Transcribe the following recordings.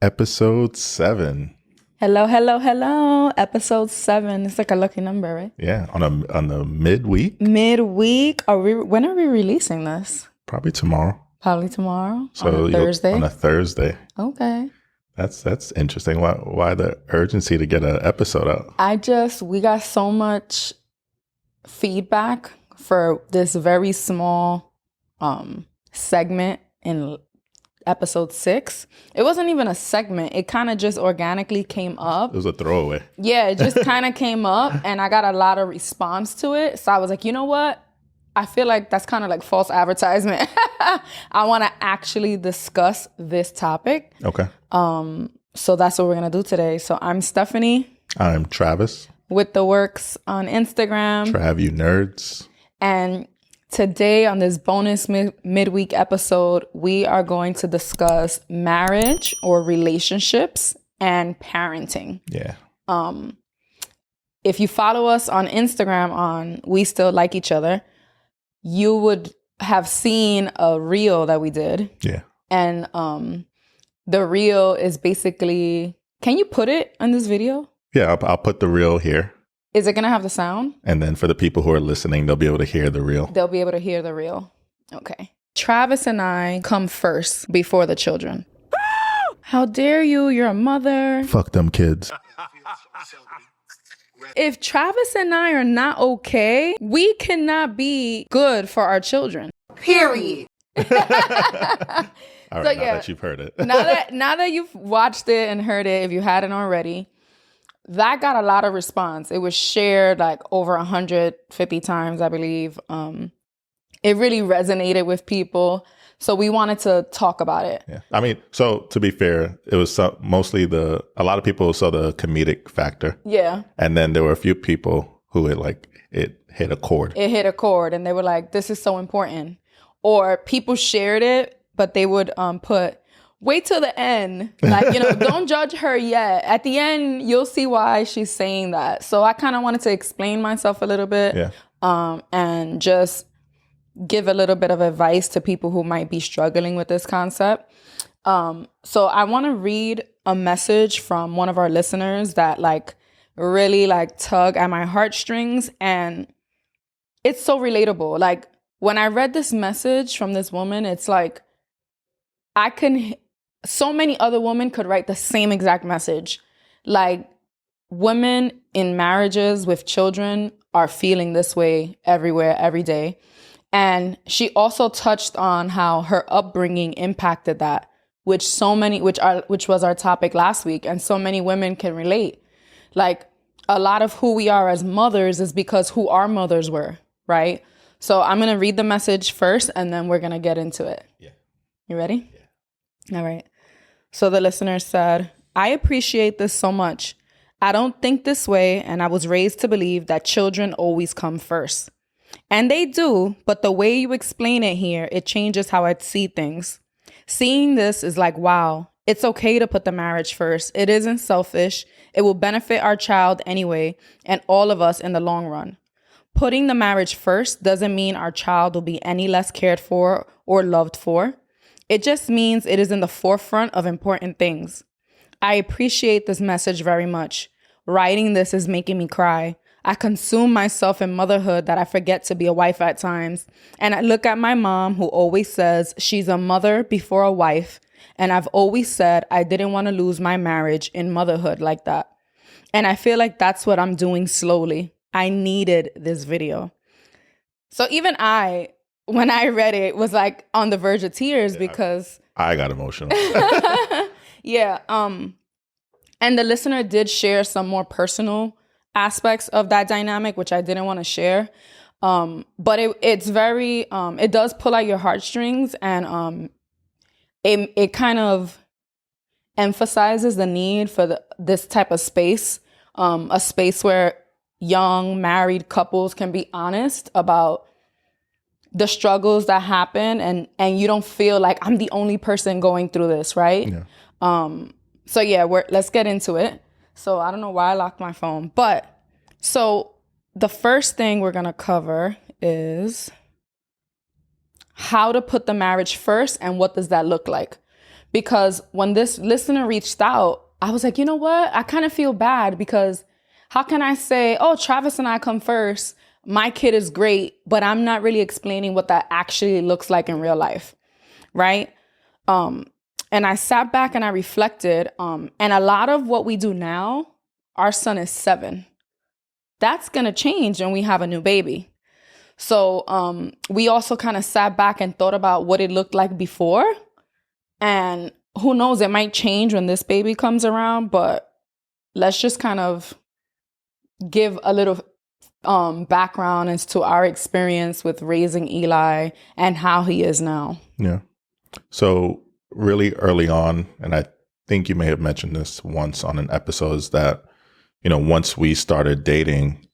Episode 7. Hello, hello, hello. Episode 7. It's like a lucky number, right? Yeah, on the midweek. Midweek. When are we releasing this? Probably tomorrow. Probably tomorrow. So on a Thursday. On a Thursday. Okay. That's interesting. Why the urgency to get an episode out? We got so much feedback for this very small segment in episode 6. It wasn't even a segment. It kind of just organically came up. It was a throwaway. Yeah, it just kind of came up and I got a lot of response to it. So I was like, you know what? I feel like that's kind of like false advertisement. I want to actually discuss this topic. Okay. So that's what we're going to do today. So I'm Stephanie. I'm Travis. With the works on Instagram. Trav, you nerds. And today on this bonus midweek episode, we are going to discuss marriage or relationships and parenting. Yeah. If you follow us on Instagram on We Still Like Each Other, you would have seen a reel that we did. Yeah. And the reel is basically, can you put it on this video? Yeah, I'll put the reel here. Is it going to have the sound? And then for the people who are listening, they'll be able to hear the reel. They'll be able to hear the reel. Okay. Travis and I come first before the children. How dare you? You're a mother. Fuck them kids. If Travis and I are not okay, we cannot be good for our children. Period. All right, now that you've heard it. now that you've watched it and heard it, if you hadn't already, that got a lot of response. It was shared like over 150 times, I believe. It really resonated with people. So we wanted to talk about it. Yeah. I mean, so to be fair, it was mostly a lot of people saw the comedic factor. Yeah. And then there were a few people who it hit a chord. It hit a chord and they were like, this is so important. Or people shared it, but they would put, wait till the end. Like, don't judge her yet. At the end, you'll see why she's saying that. So I kind of wanted to explain myself a little bit. Yeah. And just give a little bit of advice to people who might be struggling with this concept. So I want to read a message from one of our listeners that really tug at my heartstrings. And it's so relatable. Like when I read this message from this woman, it's like, so many other women could write the same exact message. Like women in marriages with children are feeling this way everywhere, every day. And she also touched on how her upbringing impacted that, which was our topic last week. And so many women can relate. Like a lot of who we are as mothers is because who our mothers were, right? So I'm going to read the message first and then we're going to get into it. Yeah. You ready? Yeah. All right. So the listener said, I appreciate this so much. I don't think this way, and I was raised to believe that children always come first. And they do, but the way you explain it here, it changes how I see things. Seeing this is like, wow, it's okay to put the marriage first. It isn't selfish. It will benefit our child anyway, and all of us in the long run. Putting the marriage first doesn't mean our child will be any less cared for or loved for. It just means it is in the forefront of important things. I appreciate this message very much. Writing this is making me cry. I consume myself in motherhood that I forget to be a wife at times. And I look at my mom who always says she's a mother before a wife. And I've always said I didn't want to lose my marriage in motherhood like that. And I feel like that's what I'm doing slowly. I needed this video. So even when I read it, was like on the verge of tears because I got emotional. Yeah. And the listener did share some more personal aspects of that dynamic, which I didn't want to share. But it's very, it does pull at your heartstrings and it kind of emphasizes the need for this type of space, a space where young married couples can be honest about the struggles that happen and you don't feel like I'm the only person going through this, right? Yeah. So yeah, let's get into it. So I don't know why I locked my phone, but so the first thing we're going to cover is how to put the marriage first and what does that look like? Because when this listener reached out, I was like, you know what? I kind of feel bad because how can I say, oh, Travis and I come first, my kid is great, but I'm not really explaining what that actually looks like in real life, right? And I sat back and I reflected, and a lot of what we do now, our son is 7. That's going to change when we have a new baby. So we also kind of sat back and thought about what it looked like before. And who knows, it might change when this baby comes around, but let's just kind of give a little background as to our experience with raising Eli and how he is now. Yeah. So really early on, and I think you may have mentioned this once on an episode, is that, once we started dating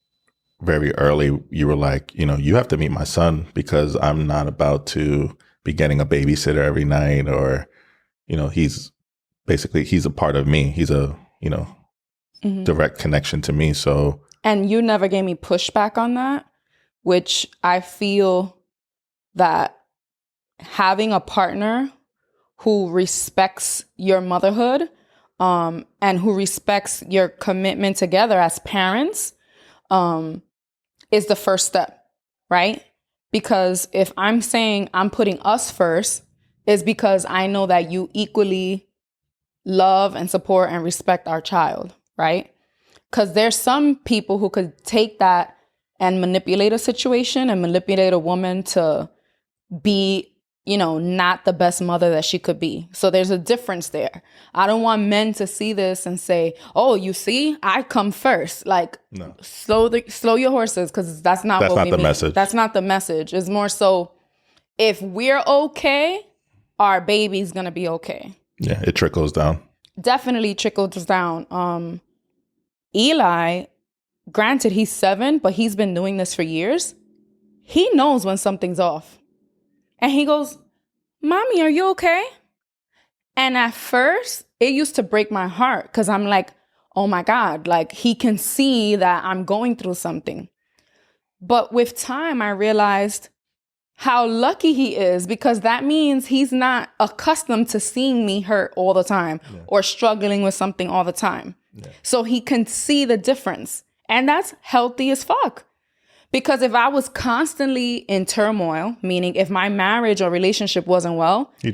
very early, you were like, you have to meet my son because I'm not about to be getting a babysitter every night, or, he's a part of me. He's a, direct connection to me. So. And you never gave me pushback on that, which I feel that having a partner who respects your motherhood, and who respects your commitment together as parents, is the first step, right? Because if I'm saying I'm putting us first, is because I know that you equally love and support and respect our child, right? Because there's some people who could take that and manipulate a situation and manipulate a woman to be, not the best mother that she could be. So there's a difference there. I don't want men to see this and say, oh, you see, I come first. Like, no. Slow your horses, because that's not what we mean. Message. That's not the message. It's more so, if we're okay, our baby's going to be okay. Yeah, it trickles down. Definitely trickles down. Eli, granted, he's 7, but he's been doing this for years. He knows when something's off. And he goes, Mommy, are you okay? And at first, it used to break my heart because I'm like, oh my God, like he can see that I'm going through something. But with time, I realized how lucky he is, because that means he's not accustomed to seeing me hurt all the time, or struggling with something all the time. Yeah. So he can see the difference. And that's healthy as fuck. Because if I was constantly in turmoil, meaning if my marriage or relationship wasn't well, he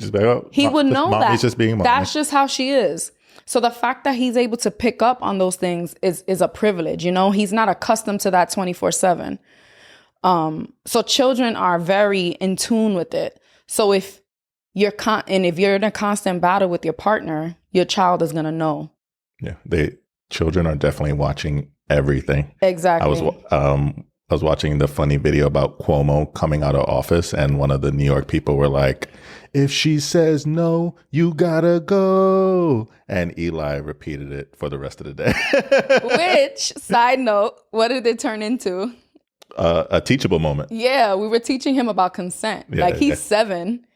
would know that. He's just being mommy. That's just how she is. So the fact that he's able to pick up on those things is a privilege. He's not accustomed to that 24/7. So children are very in tune with it. So if you're if you're in a constant battle with your partner, your child is gonna know. Yeah, children are definitely watching everything. Exactly. I was watching the funny video about Cuomo coming out of office, and one of the New York people were like, if she says no, you gotta go. And Eli repeated it for the rest of the day. Which, side note, what did it turn into? A teachable moment. Yeah, we were teaching him about consent. Yeah, like he's 7,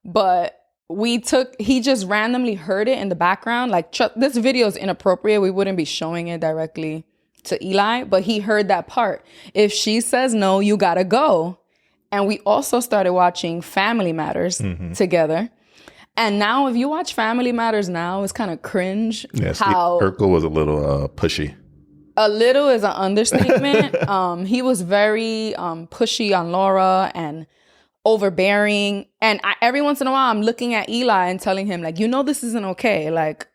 but he just randomly heard it in the background. Like, this video is inappropriate. We wouldn't be showing it directly to Eli, but he heard that part. If she says no, you gotta go. And we also started watching Family Matters together. And now if you watch Family Matters now, it's kind of cringe. Yes, how Urkel was a little pushy. A little is an understatement. He was very pushy on Laura and overbearing. And every once in a while, I'm looking at Eli and telling him, like, this isn't okay. Like,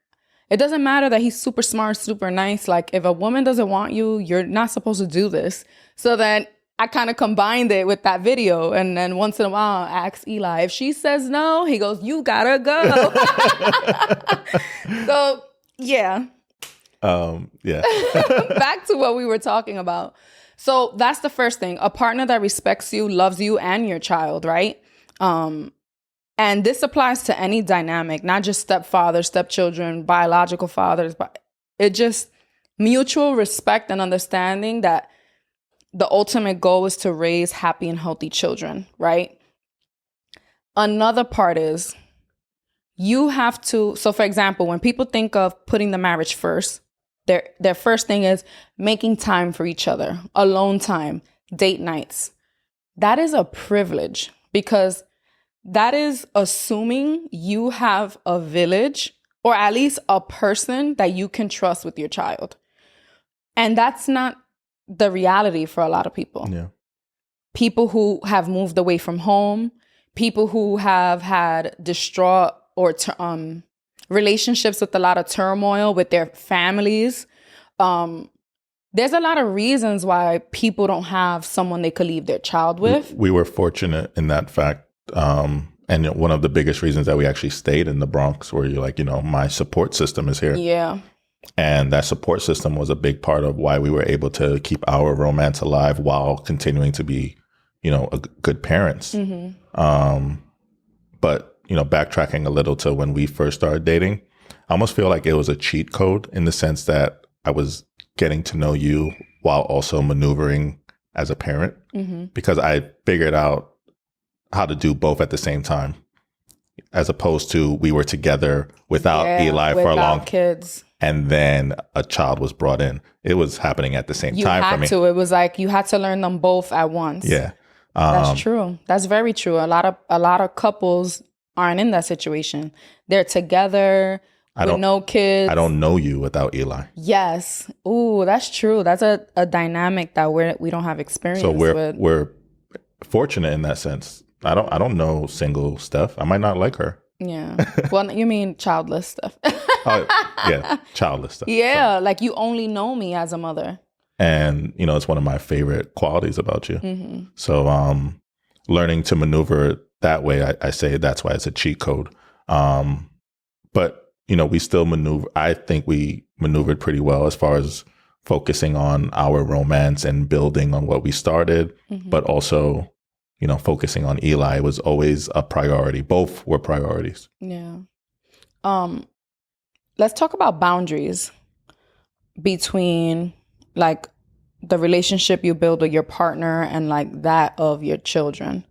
it doesn't matter that he's super smart, super nice. Like, if a woman doesn't want you, you're not supposed to do this. So then I kind of combined it with that video. And then once in a while, I ask Eli, if she says no, he goes, you gotta go. So, yeah. Yeah. Back to what we were talking about. So that's the first thing. A partner that respects you, loves you, and your child, right? And this applies to any dynamic, not just stepfathers, stepchildren, biological fathers, but it just mutual respect and understanding that the ultimate goal is to raise happy and healthy children, right? Another part is you have to, so for example, when people think of putting the marriage first, their first thing is making time for each other, alone time, date nights. That is a privilege, because that is assuming you have a village or at least a person that you can trust with your child. And that's not the reality for a lot of people. Yeah. People who have moved away from home, people who have had distraught or relationships with a lot of turmoil with their families. There's a lot of reasons why people don't have someone they could leave their child with. We were fortunate in that fact. And one of the biggest reasons that we actually stayed in the Bronx, where you're like, my support system is here. Yeah. And that support system was a big part of why we were able to keep our romance alive while continuing to be, good parents. Mm-hmm. But, backtracking a little to when we first started dating, I almost feel like it was a cheat code in the sense that I was getting to know you while also maneuvering as a parent, because I figured out how to do both at the same time, as opposed to we were together without Eli for a long kids, and then a child was brought in. It was happening at the same time for me. It was like you had to learn them both at once. Yeah, that's true. That's very true. A lot of couples aren't in that situation. They're together with no kids. I don't know you without Eli. Yes. Ooh, that's true. That's a dynamic that we don't have experience with. We're fortunate in that sense. I don't know single Steph. I might not like her. Yeah. Well, you mean childless stuff. Oh, yeah, childless stuff. Yeah, like you only know me as a mother. And, it's one of my favorite qualities about you. Mm-hmm. So learning to maneuver that way, I say that's why it's a cheat code. But, we still maneuver. I think we maneuvered pretty well as far as focusing on our romance and building on what we started, but also focusing on Eli was always a priority. Both were priorities. Yeah. Let's talk about boundaries between like the relationship you build with your partner and like that of your children.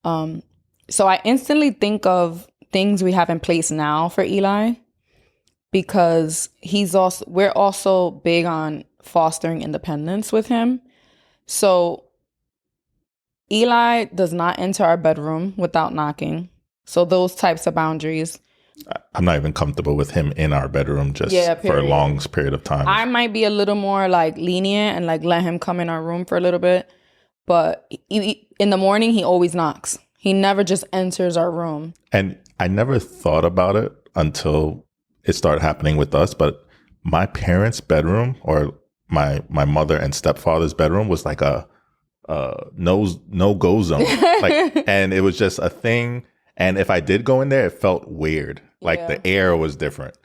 So I instantly think of things we have in place now for Eli, because we're also big on fostering independence with him. So Eli does not enter our bedroom without knocking. So those types of boundaries. I'm not even comfortable with him in our bedroom for a long period of time. I might be a little more like lenient and like let him come in our room for a little bit. But in the morning, he always knocks. He never just enters our room. And I never thought about it until it started happening with us. But my parents' bedroom, or my mother and stepfather's bedroom, was like a no-go zone. And it was just a thing. And if I did go in there, it felt weird. Like the air was different.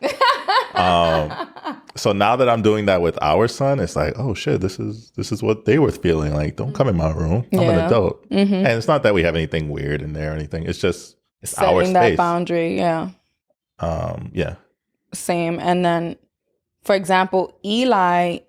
So now that I'm doing that with our son, it's like, oh shit, this is what they were feeling. Like, don't come in my room. I'm an adult. Mm-hmm. And it's not that we have anything weird in there or anything. It's just setting our space. That boundary. Yeah. Yeah. Same. And then, for example, Eli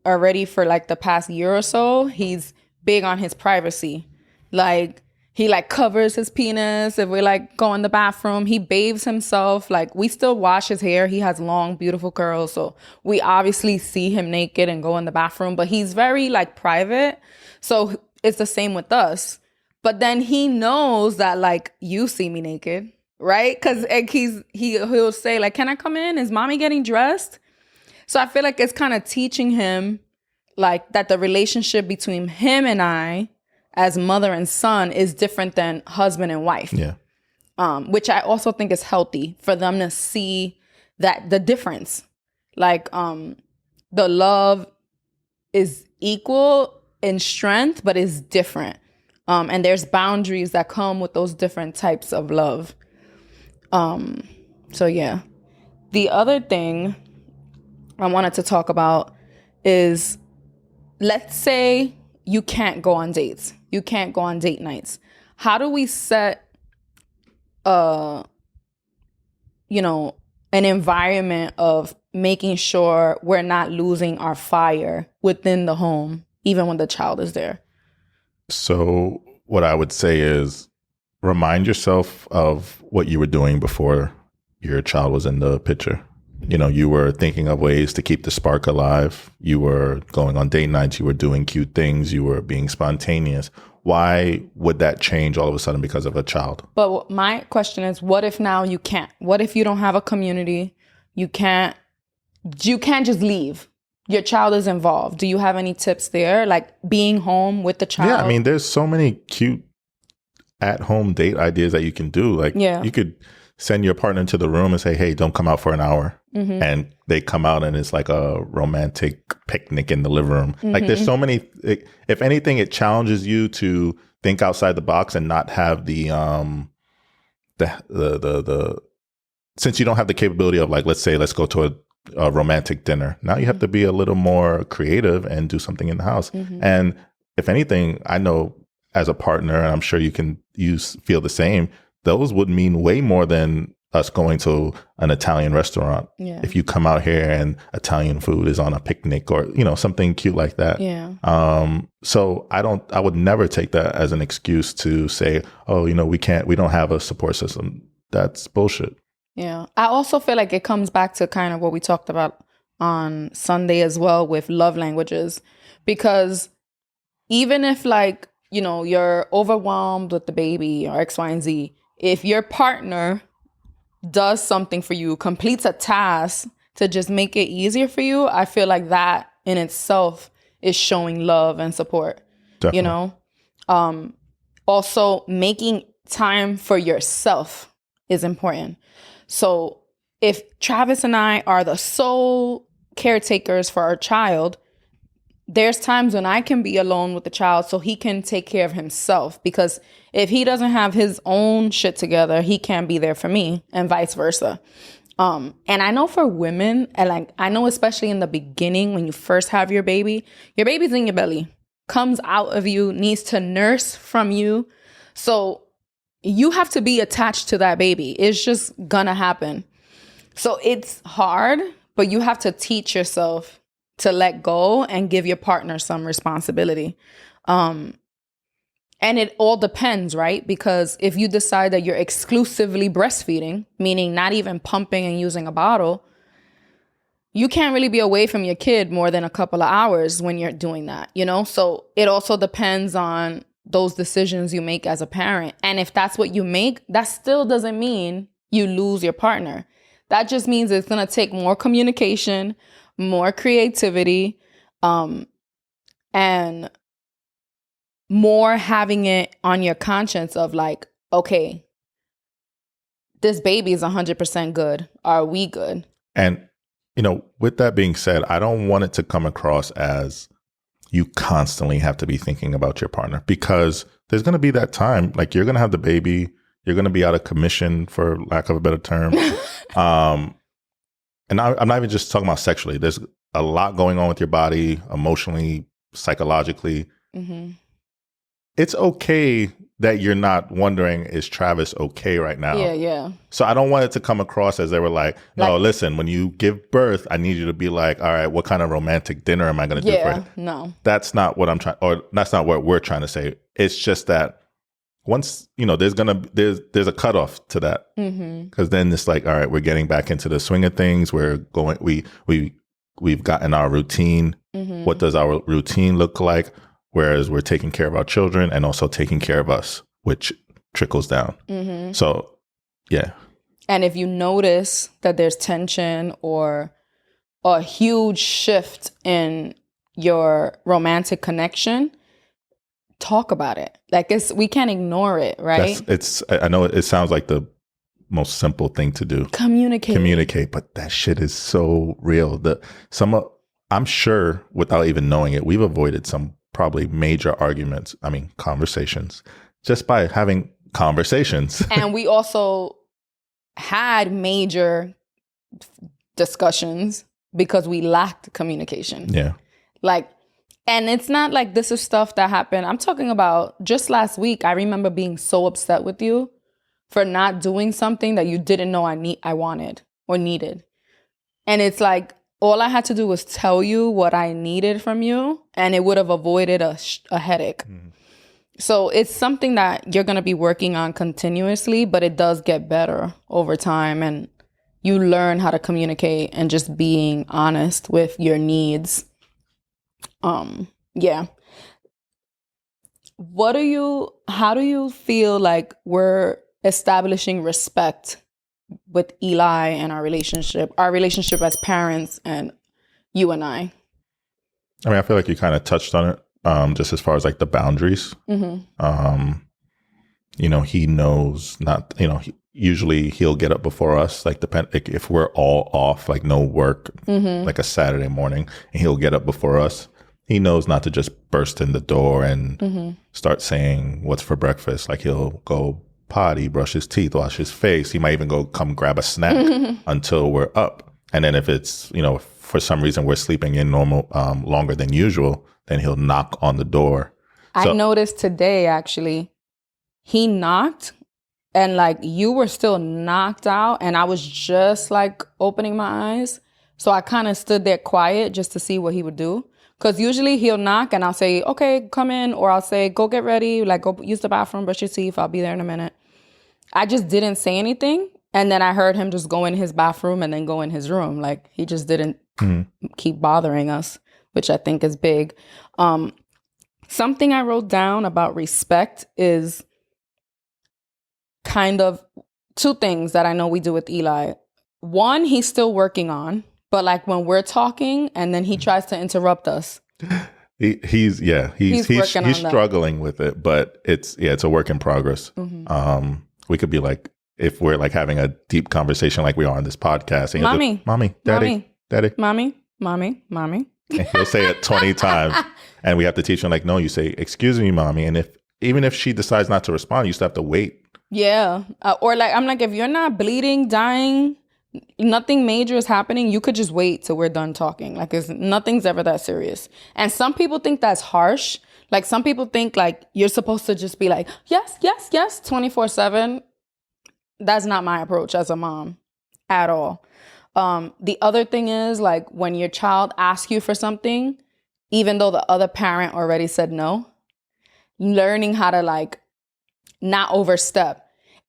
already for like the past year or so, he's big on his privacy. Like, he like covers his penis if we like go in the bathroom. He bathes himself. Like, we still wash his hair. He has long, beautiful curls. So we obviously see him naked and go in the bathroom, but he's very like private. So it's the same with us. But then he knows that like you see me naked, right? Because like, he'll say like, can I come in? Is mommy getting dressed? So I feel like it's kind of teaching him like that the relationship between him and I as mother and son is different than husband and wife. Yeah. Which I also think is healthy for them to see that the difference. Like the love is equal in strength, but is different. And there's boundaries that come with those different types of love. So yeah. The other thing I wanted to talk about is, let's say you can't go on dates. You can't go on date nights. How do we set, an environment of making sure we're not losing our fire within the home, even when the child is there? So what I would say is remind yourself of what you were doing before your child was in the picture. You were thinking of ways to keep the spark alive. You were going on date nights. You were doing cute things. You were being spontaneous. why would that change all of a sudden because of a child? But my question is, what if now you can't? What if you don't have a community? You can't just leave. Your child is involved. Do you have any tips there? Like being home with the child? Yeah, I mean, there's so many cute at-home date ideas that you can do. Like, you could send your partner into the room and say, hey, don't come out for an hour. And they come out and it's like a romantic picnic in the living room. Like, there's so many, if anything, it challenges you to think outside the box and not have the since you don't have the capability of, like, let's say, let's go to a romantic dinner. Now you have to be a little more creative and do something in the house. And if anything, I know as a partner, and I'm sure you feel the same, those would mean way more than us going to an Italian restaurant. Yeah. If you come out here and Italian food is on a picnic or, something cute like that. Yeah. So I would never take that as an excuse to say, oh, we don't have a support system. That's bullshit. Yeah. I also feel like it comes back to kind of what we talked about on Sunday as well with love languages, because even if, like, you're overwhelmed with the baby or X, Y, and Z, if your partner does something for you, completes a task to just make it easier for you, I feel like that in itself is showing love and support. Definitely. Also making time for yourself is important. So if Travis and I are the sole caretakers for our child, there's times when I can be alone with the child so he can take care of himself, because if he doesn't have his own shit together, he can't be there for me, and vice versa. And I know for women, and like I know especially in the beginning when you first have your baby's in your belly, comes out of you, needs to nurse from you. So you have to be attached to that baby. It's just gonna happen. So it's hard, but you have to teach yourself to let go and give your partner some responsibility. And it all depends, right? Because if you decide that you're exclusively breastfeeding, meaning not even pumping and using a bottle, you can't really be away from your kid more than a couple of hours when you're doing that, So it also depends on those decisions you make as a parent. And if that's what you make, that still doesn't mean you lose your partner. That just means it's going to take more communication, more creativity, and more having it on your conscience of like, okay, this baby is 100% good. Are we good? And, with that being said, I don't want it to come across as you constantly have to be thinking about your partner, because there's going to be that time, like you're going to have the baby, you're going to be out of commission, for lack of a better term. And I'm not even just talking about sexually. There's a lot going on with your body, emotionally, psychologically. Mm-hmm. It's okay that you're not wondering, is Travis okay right now? Yeah. So I don't want it to come across as they were like, no, listen, when you give birth, I need you to be like, all right, what kind of romantic dinner am I going to do for you? No. That's not what I'm trying, or that's not what we're trying to say. It's just that once, there's a cutoff to that. Because then it's like, all right, we're getting back into the swing of things. We're going, we've gotten our routine. What does our routine look like? Whereas we're taking care of our children and also taking care of us, which trickles down. So, yeah. And if you notice that there's tension or a huge shift in your romantic connection, talk about it. Like we can't ignore it, right? I know it sounds like the most simple thing to do. Communicate, but that shit is so real. I'm sure without even knowing it, we've avoided some probably major arguments. I mean, conversations, just by having conversations. And we also had major discussions because we lacked communication. Yeah. And it's not like this is stuff that happened. I'm talking about just last week. I remember being so upset with you for not doing something that you didn't know I wanted or needed. And it's like, all I had to do was tell you what I needed from you, and it would have avoided a headache. So it's something that you're going to be working on continuously, but it does get better over time. And you learn how to communicate and just being honest with your needs. Yeah. how do you feel like we're establishing respect with Eli and our relationship as parents and you and I? I mean, I feel like you kind of touched on it, just as far as like the boundaries. He knows not, usually he'll get up before us, like if we're all off, like no work, like a Saturday morning, and he'll get up before us. He knows not to just burst in the door and start saying what's for breakfast. Like he'll go potty, brush his teeth, wash his face. He might even go come grab a snack until we're up. And then if it's, for some reason we're sleeping in normal longer than usual, then he'll knock on the door. I noticed today, actually, he knocked and like you were still knocked out and I was just like opening my eyes. So I kind of stood there quiet just to see what he would do. Because usually he'll knock and I'll say, okay, come in. Or I'll say, go get ready. Like, go use the bathroom, brush your teeth. I'll be there in a minute. I just didn't say anything. And then I heard him just go in his bathroom and then go in his room. Like, he just didn't keep bothering us, which I think is big. Something I wrote down about respect is kind of two things that I know we do with Eli. One, he's still working on. But like when we're talking and then he tries to interrupt us. He's struggling with it, but it's a work in progress. We could be like, if we're like having a deep conversation like we are on this podcast. And mommy, daddy. Mommy. And he'll say it 20 times. And we have to teach him like, no, you say, excuse me, mommy. And even if she decides not to respond, you still have to wait. Yeah. Or like, I'm like, if you're not bleeding, dying, nothing major is happening, you could just wait till we're done talking. Like, nothing's ever that serious. And some people think that's harsh. Like, some people think like you're supposed to just be like, yes, 24/7. That's not my approach as a mom at all. The other thing is like when your child asks you for something, even though the other parent already said no, learning how to like not overstep.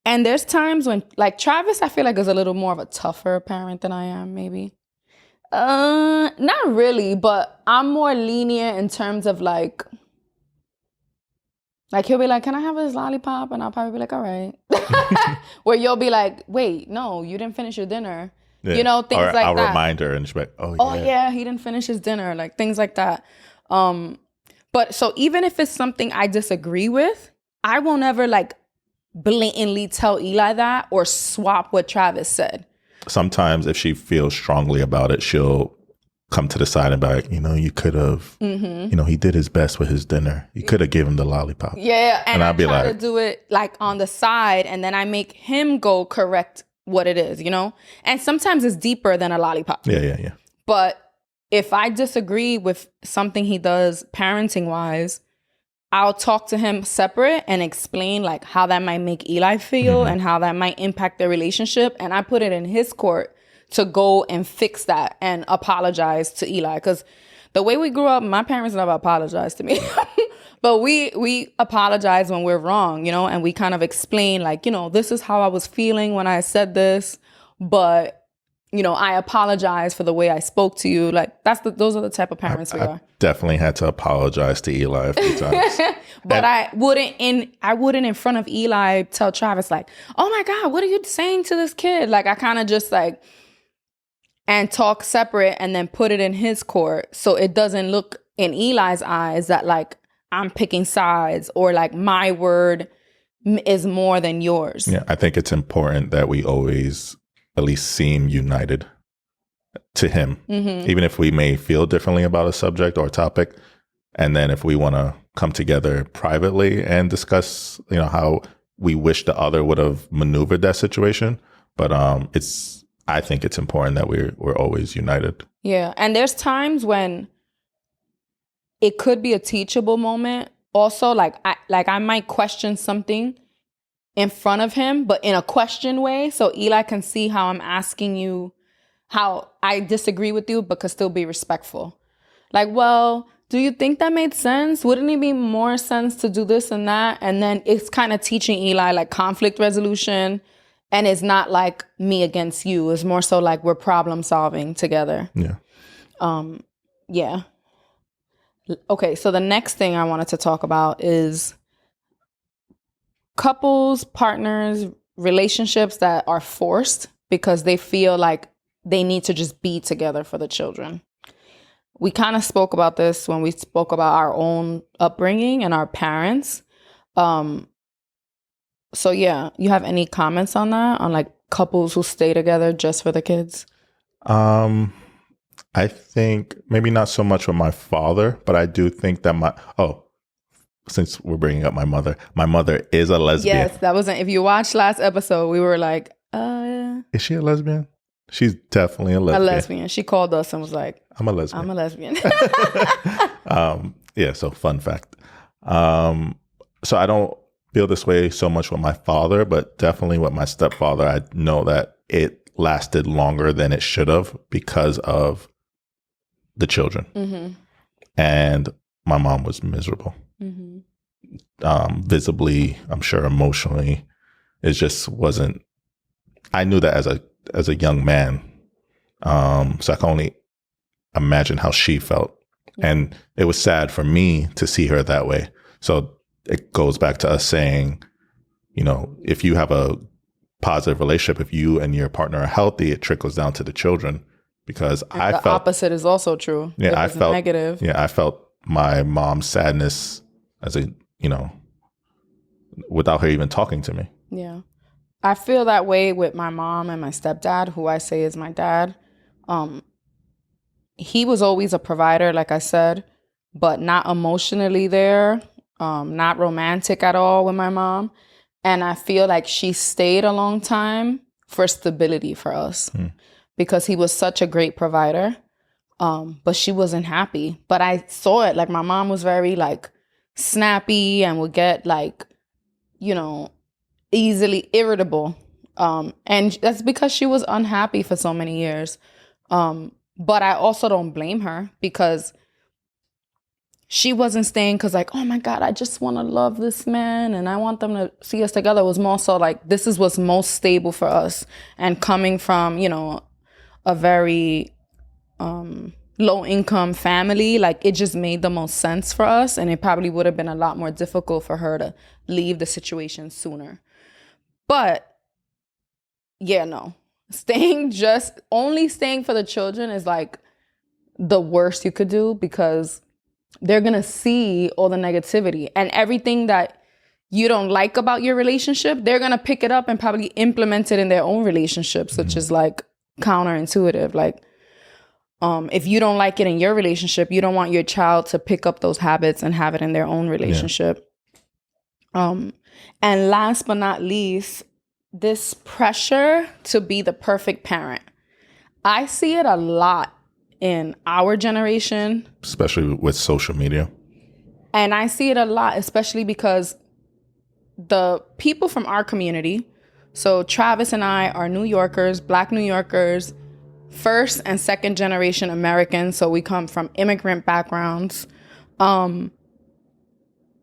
And there's times when, like Travis, I feel like is a little more of a tougher parent than I am, maybe. Not really, but I'm more lenient in terms of like he'll be like, can I have this lollipop? And I'll probably be like, all right. Where you'll be like, wait, no, you didn't finish your dinner. Yeah. Things like I'll that. remind her and she'll be like, oh yeah, he didn't finish his dinner. Like things like that. But so even if it's something I disagree with, I won't ever like blatantly tell Eli that or swap what Travis said. Sometimes if she feels strongly about it, she'll come to the side and be like, you could have, he did his best with his dinner. You could have given him the lollipop. Yeah. And I'll be try like, to do it like on the side and then I make him go correct what it is, And sometimes it's deeper than a lollipop. Yeah. But if I disagree with something he does parenting wise, I'll talk to him separate and explain like how that might make Eli feel and how that might impact their relationship. And I put it in his court to go and fix that and apologize to Eli. Because the way we grew up, my parents never apologized to me. But we apologize when we're wrong, and we kind of explain like, this is how I was feeling when I said this. But I apologize for the way I spoke to you. Like those are the type of parents we are. Definitely had to apologize to Eli a few times. But I wouldn't in front of Eli tell Travis like, oh my God, what are you saying to this kid? Like I kind of just like, and talk separate and then put it in his court. So it doesn't look in Eli's eyes that like I'm picking sides or like my word is more than yours. Yeah. I think it's important that we always at least seem united to him, even if we may feel differently about a subject or a topic. And then if we want to come together privately and discuss, how we wish the other would have maneuvered that situation. But I think it's important that we're always united. Yeah. And there's times when it could be a teachable moment. Also, I might question something in front of him, but in a question way. So Eli can see how I'm asking you, how I disagree with you, but could still be respectful. Like, well, do you think that made sense? Wouldn't it be more sense to do this and that? And then it's kind of teaching Eli like conflict resolution. And it's not like me against you. It's more so like we're problem solving together. Yeah. Yeah. Okay, so the next thing I wanted to talk about is couples, partners, relationships that are forced because they feel like they need to just be together for the children. We kind of spoke about this when we spoke about our own upbringing and our parents. So yeah, you have any comments on that? On like couples who stay together just for the kids? I think maybe not so much with my father, but I do think that since we're bringing up my mother is a lesbian. Yes, that wasn't. If you watched last episode, we were like, is she a lesbian? She's definitely a lesbian. A lesbian. She called us and was like, I'm a lesbian. I'm a lesbian. Yeah, so fun fact. So I don't feel this way so much with my father, but definitely with my stepfather, I know that it lasted longer than it should have because of the children. Mm-hmm. And my mom was miserable. Mm-hmm. Visibly, I'm sure emotionally, it just wasn't. I knew that as a young man, so I can only imagine how she felt, and it was sad for me to see her that way. So it goes back to us saying, if you have a positive relationship, if you and your partner are healthy, it trickles down to the children. Because I felt the opposite is also true. Yeah, I felt negative. Yeah, I felt my mom's sadness without her even talking to me. Yeah. I feel that way with my mom and my stepdad, who I say is my dad. He was always a provider, like I said, but not emotionally there, not romantic at all with my mom. And I feel like she stayed a long time for stability for us because he was such a great provider. But she wasn't happy. But I saw it. Like my mom was very like snappy and would get like, easily irritable. And that's because she was unhappy for so many years. But I also don't blame her because she wasn't staying because like, oh my God, I just want to love this man and I want them to see us together. It was more so like, this is what's most stable for us. And coming from, a very low income family, like it just made the most sense for us. And it probably would have been a lot more difficult for her to leave the situation sooner. But yeah, no, only staying for the children is like the worst you could do because they're going to see all the negativity and everything that you don't like about your relationship. They're going to pick it up and probably implement it in their own relationships, which is like counterintuitive. Like, if you don't like it in your relationship, you don't want your child to pick up those habits and have it in their own relationship. Yeah. And last but not least, this pressure to be the perfect parent. I see it a lot in our generation. Especially with social media. And I see it a lot, especially because the people from our community, so Travis and I are New Yorkers, Black New Yorkers, first and second generation Americans. So we come from immigrant backgrounds.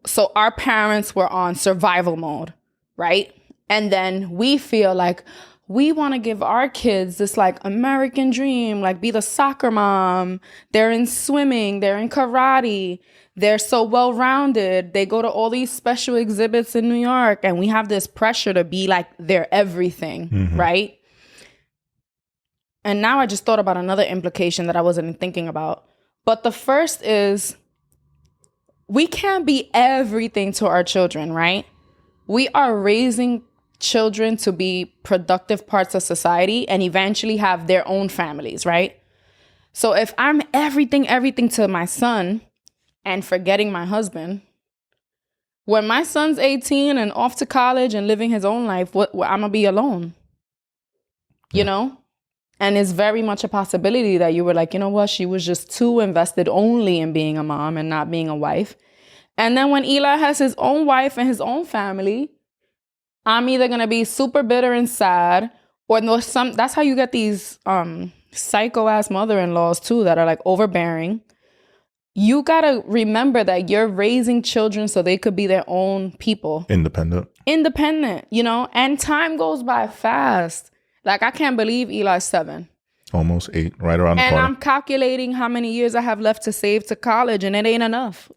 So our parents were on survival mode, right? And then we feel like we want to give our kids this like American dream, like be the soccer mom. They're in swimming, they're in karate. They're so well-rounded. They go to all these special exhibits in New York. And we have this pressure to be like their everything, right? And now I just thought about another implication that I wasn't thinking about. But the first is we can't be everything to our children, right? We are raising children to be productive parts of society and eventually have their own families, right? So if I'm everything to my son and forgetting my husband, when my son's 18 and off to college and living his own life, I'm going to be alone, you know? And it's very much a possibility that you were like, you know what? She was just too invested only in being a mom and not being a wife. And then when Eli has his own wife and his own family, I'm either going to be super bitter and sad, or that's how you get these psycho-ass mother-in-laws too that are like overbearing. You got to remember that you're raising children so they could be their own people. Independent, and time goes by fast. Like, I can't believe Eli's 7. almost 8, right around the And corner. I'm calculating how many years I have left to save to college, and it ain't enough.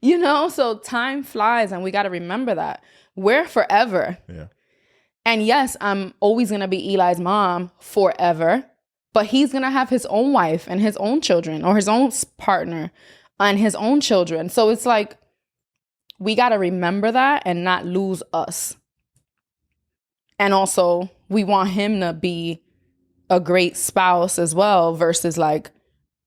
So time flies, and we got to remember that. We're forever. Yeah. And yes, I'm always going to be Eli's mom forever, but he's going to have his own wife and his own children, or his own partner and his own children. So it's like, we got to remember that and not lose us. And also, we want him to be a great spouse as well, versus like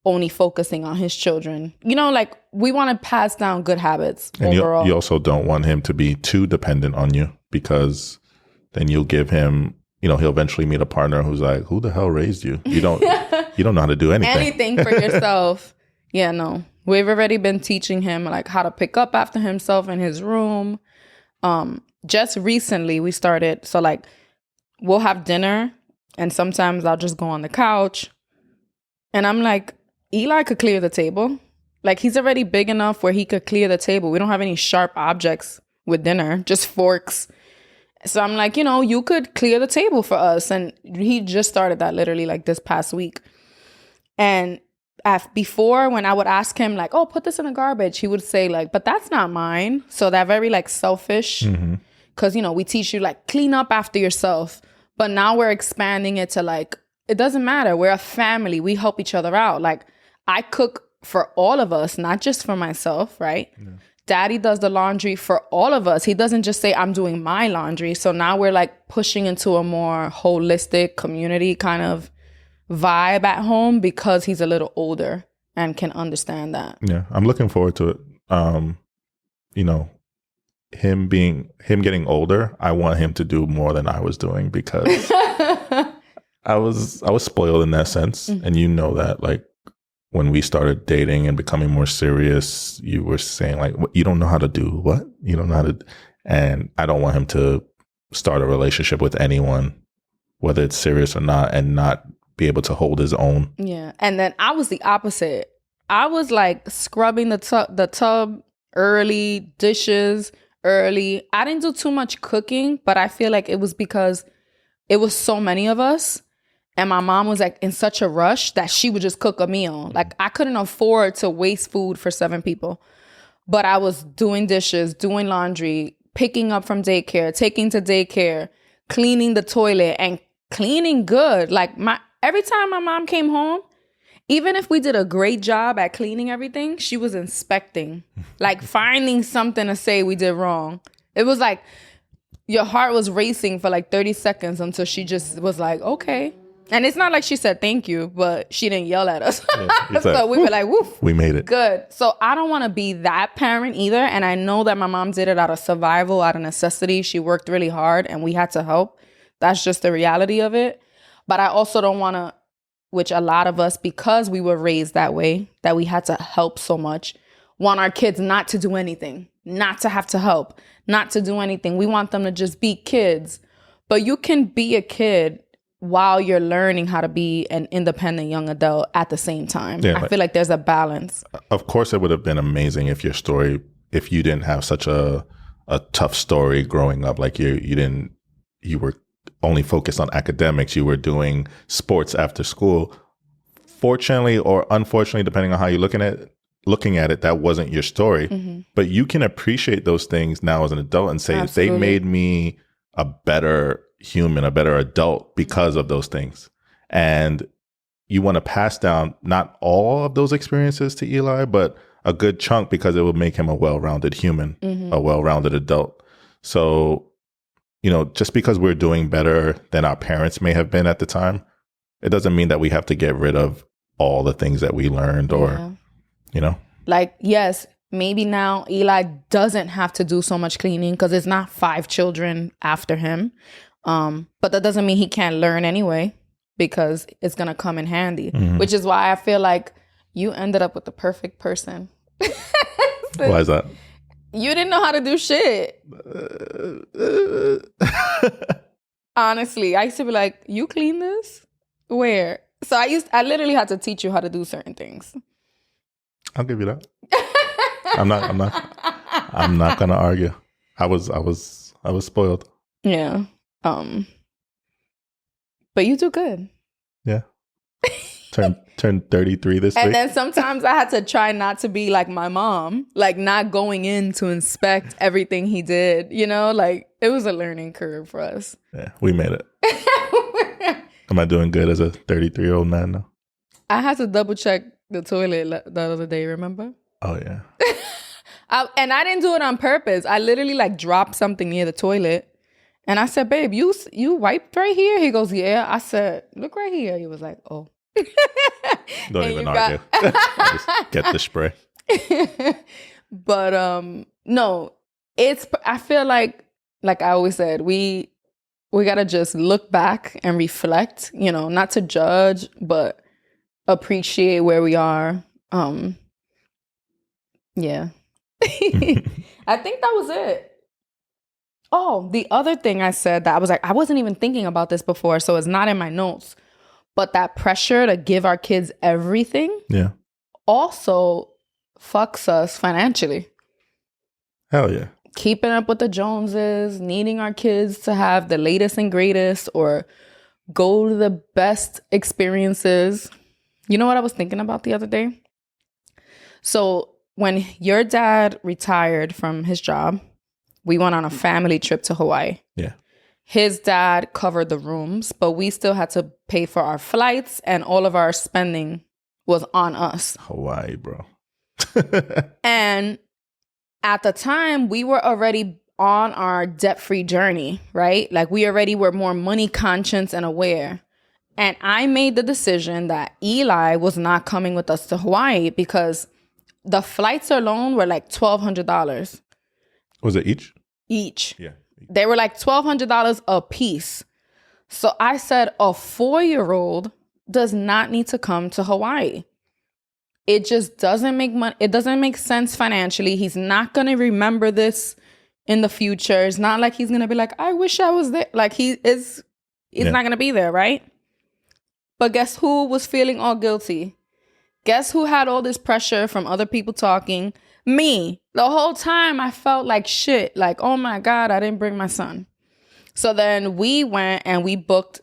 only focusing on his children. Like, we want to pass down good habits And overall. you also don't want him to be too dependent on you, because then you'll give him, he'll eventually meet a partner who's like, who the hell raised you? You don't know how to do anything. Anything for yourself. Yeah, no. We've already been teaching him like how to pick up after himself in his room. Just recently we started, so like we'll have dinner and sometimes I'll just go on the couch and I'm like, Eli could clear the table. Like, he's already big enough where he could clear the table. We don't have any sharp objects with dinner, just forks. So I'm like, you could clear the table for us. And he just started that literally like this past week. And before, when I would ask him like, oh, put this in the garbage, he would say like, but that's not mine. So that very like selfish, because, we teach you like clean up after yourself. But now we're expanding it to like, it doesn't matter. We're a family. We help each other out. Like, I cook for all of us, not just for myself, right? Yeah. Daddy does the laundry for all of us. He doesn't just say, I'm doing my laundry. So now we're like pushing into a more holistic community kind of vibe at home, because he's a little older and can understand that. Yeah, I'm looking forward to it. Him getting older, I want him to do more than I was doing, because I was spoiled in that sense. Mm-hmm. And that, like, when we started dating and becoming more serious, you were saying like, you don't know how to do what? You don't know how to, and I don't want him to start a relationship with anyone, whether it's serious or not, and not be able to hold his own. Yeah. And then I was the opposite. I was like scrubbing the tub early, dishes early. I didn't do too much cooking, but I feel like it was because it was so many of us. And my mom was like in such a rush that she would just cook a meal. Like, I couldn't afford to waste food for 7 people. But I was doing dishes, doing laundry, picking up from daycare, taking to daycare, cleaning the toilet, and cleaning good. Like, every time my mom came home, even if we did a great job at cleaning everything, she was inspecting, like finding something to say we did wrong. It was like your heart was racing for like 30 seconds until she just was like, okay. And it's not like she said thank you, but she didn't yell at us. Yeah, so we were like, woof. We made it. Good. So I don't want to be that parent either. And I know that my mom did it out of survival, out of necessity. She worked really hard and we had to help. That's just the reality of it. But I also don't want to, which a lot of us, because we were raised that way, that we had to help so much, want our kids not to do anything, not to have to help, not to do anything. We want them to just be kids. But you can be a kid while you're learning how to be an independent young adult at the same time. Yeah, I feel like there's a balance. Of course, it would have been amazing if you didn't have such a tough story growing up. Like you were only focused on academics. You were doing sports after school. Fortunately or unfortunately, depending on how you're looking at it, that wasn't your story. Mm-hmm. But you can appreciate those things now as an adult and say, Absolutely. They made me a better human, a better adult because of those things. And you want to pass down not all of those experiences to Eli, but a good chunk, because it will make him a well-rounded human, mm-hmm. a well-rounded adult. So, just because we're doing better than our parents may have been at the time, it doesn't mean that we have to get rid of all the things that we learned or, Like, yes, maybe now Eli doesn't have to do so much cleaning because it's not 5 children after him. But that doesn't mean he can't learn anyway, because it's going to come in handy, mm-hmm. which is why I feel like you ended up with the perfect person. Why is that? You didn't know how to do shit. Honestly, I used to be like, you clean this? Where? So I literally had to teach you how to do certain things. I'll give you that. I'm not going to argue. I was spoiled. Yeah. But you do good. Yeah. Turned 33 this And week. then sometimes I had to try not to be like my mom, like not going in to inspect everything he did, you know, like it was a learning curve for us. Yeah, we made it. Am I doing good as a 33-year-old man now? I had to double check the toilet the other day, remember? Oh, yeah. And I didn't do it on purpose. I literally like dropped something near the toilet. And I said, babe, you wiped right here? He goes, yeah. I said, look right here. He was like, oh. Don't even argue. Just get the spray. But no, I feel like I always said, we gotta just look back and reflect, you know, not to judge, but appreciate where we are. Yeah. I think that was it. Oh, the other thing I said that I was like, I wasn't even thinking about this before, so it's not in my notes. But that pressure to give our kids everything also fucks us financially. Hell yeah. Keeping up with the Joneses, needing our kids to have the latest and greatest or go to the best experiences. You know what I was thinking about the other day? So when your dad retired from his job, we went on a family trip to Hawaii. Yeah. His dad covered the rooms, but we still had to pay for our flights and all of our spending was on us. Hawaii, bro. And at the time, we were already on our debt-free journey, right? Like we already were more money conscious and aware. And I made the decision that Eli was not coming with us to Hawaii because the flights alone were like $1,200. Was it each? Each. Yeah. They were like $1,200 a piece. So I said, a 4-year-old does not need to come to Hawaii. It just doesn't make money. It doesn't make sense financially. He's not going to remember this in the future. It's not like he's going to be like, I wish I was there. Like he's not going to be there, right? But guess who was feeling all guilty? Guess who had all this pressure from other people talking? Me. The whole time I felt like shit. Like, oh my God, I didn't bring my son. So then we went and we booked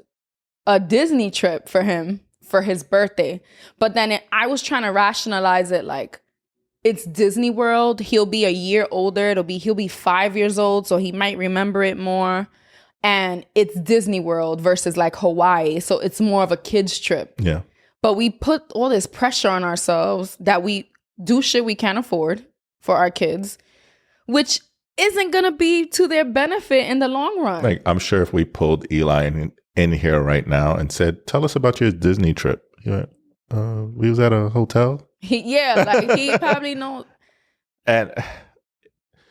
a Disney trip for him for his birthday. But then I was trying to rationalize it like, it's Disney World. He'll be a year older. He'll be 5 years old, so he might remember it more. And it's Disney World versus like Hawaii. So it's more of a kid's trip. Yeah. But we put all this pressure on ourselves that we do shit we can't afford for our kids, which isn't going to be to their benefit in the long run. Like, I'm sure if we pulled Eli in here right now and said, tell us about your Disney trip. He went, we was at a hotel. He probably knows. And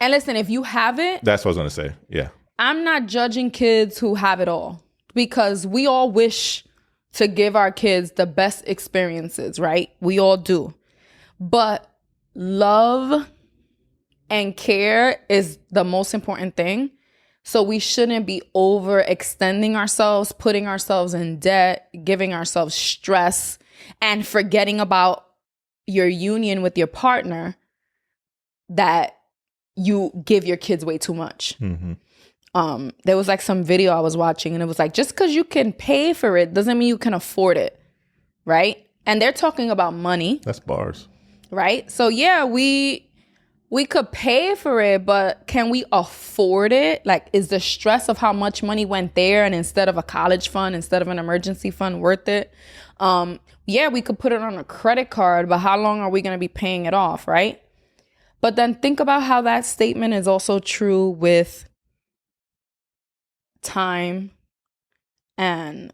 listen, if you have it. That's what I was going to say. Yeah. I'm not judging kids who have it all because we all wish to give our kids the best experiences, right? We all do. But love and care is the most important thing. So we shouldn't be overextending ourselves, putting ourselves in debt, giving ourselves stress, and forgetting about your union with your partner that you give your kids way too much. Mm-hmm. There was like some video I was watching and it was like, just because you can pay for it doesn't mean you can afford it, right? And they're talking about money. That's bars. Right? So yeah, we could pay for it, but can we afford it? Like, is the stress of how much money went there and instead of a college fund, instead of an emergency fund worth it? Yeah, we could put it on a credit card, but how long are we going to be paying it off, right? But then think about how that statement is also true with time and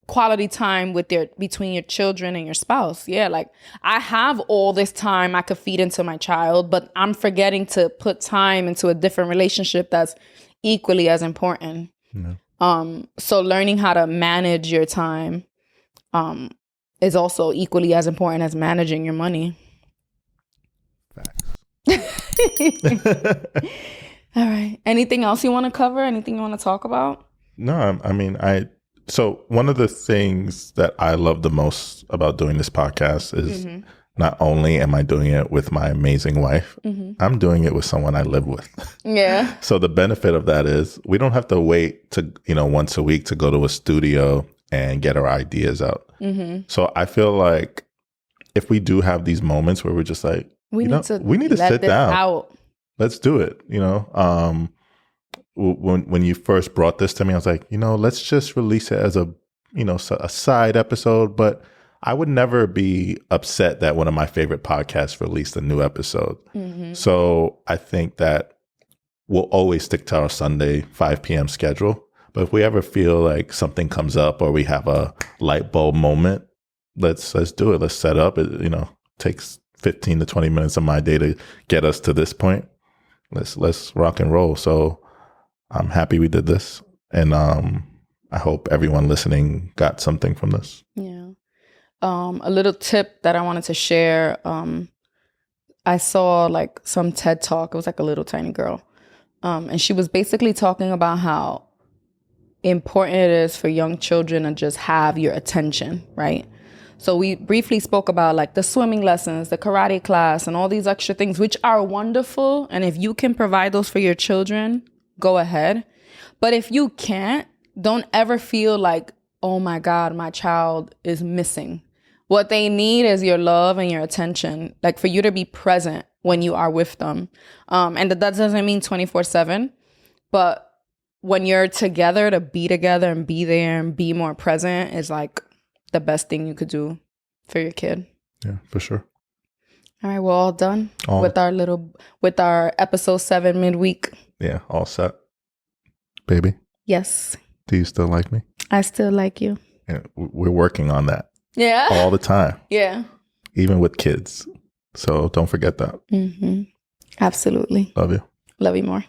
quality time between your children and your spouse. Yeah, like I have all this time I could feed into my child, but I'm forgetting to put time into a different relationship that's equally as important. Yeah. So learning how to manage your time is also equally as important as managing your money. Facts. All right. Anything else you want to cover? Anything you want to talk about? No, so one of the things that I love the most about doing this podcast is not only am I doing it with my amazing wife, I'm doing it with someone I live with. Yeah. So the benefit of that is we don't have to wait to, once a week to go to a studio and get our ideas out. Mm-hmm. So I feel like if we do have these moments where we're just like, We need to sit let this down. out. Let's do it. When you first brought this to me, I was like, let's just release it as a side episode. But I would never be upset that one of my favorite podcasts released a new episode. Mm-hmm. So I think that we'll always stick to our Sunday 5 p.m. schedule. But if we ever feel like something comes up or we have a light bulb moment, let's do it. Let's set up. It takes 15 to 20 minutes of my day to get us to this point. Let's rock and roll. So I'm happy we did this, and I hope everyone listening got something from this. Yeah. A little tip that I wanted to share. I saw like some TED talk. It was like a little tiny girl, and she was basically talking about how important it is for young children to just have your attention, right? So we briefly spoke about like the swimming lessons, the karate class, and all these extra things, which are wonderful. And if you can provide those for your children, go ahead. But if you can't, don't ever feel like, oh my God, my child is missing. What they need is your love and your attention, like for you to be present when you are with them. And that doesn't mean 24/7, but when you're together, to be together and be there and be more present is like the best thing you could do for your kid. Yeah, for sure. All right, we're all done with our episode 7 midweek. Yeah, all set. Baby, Yes, do you still like me? I still like you. Yeah, we're working on that Yeah. all the time, Yeah. even with kids. So don't forget that. Mm-hmm. Absolutely. Love you. Love you more.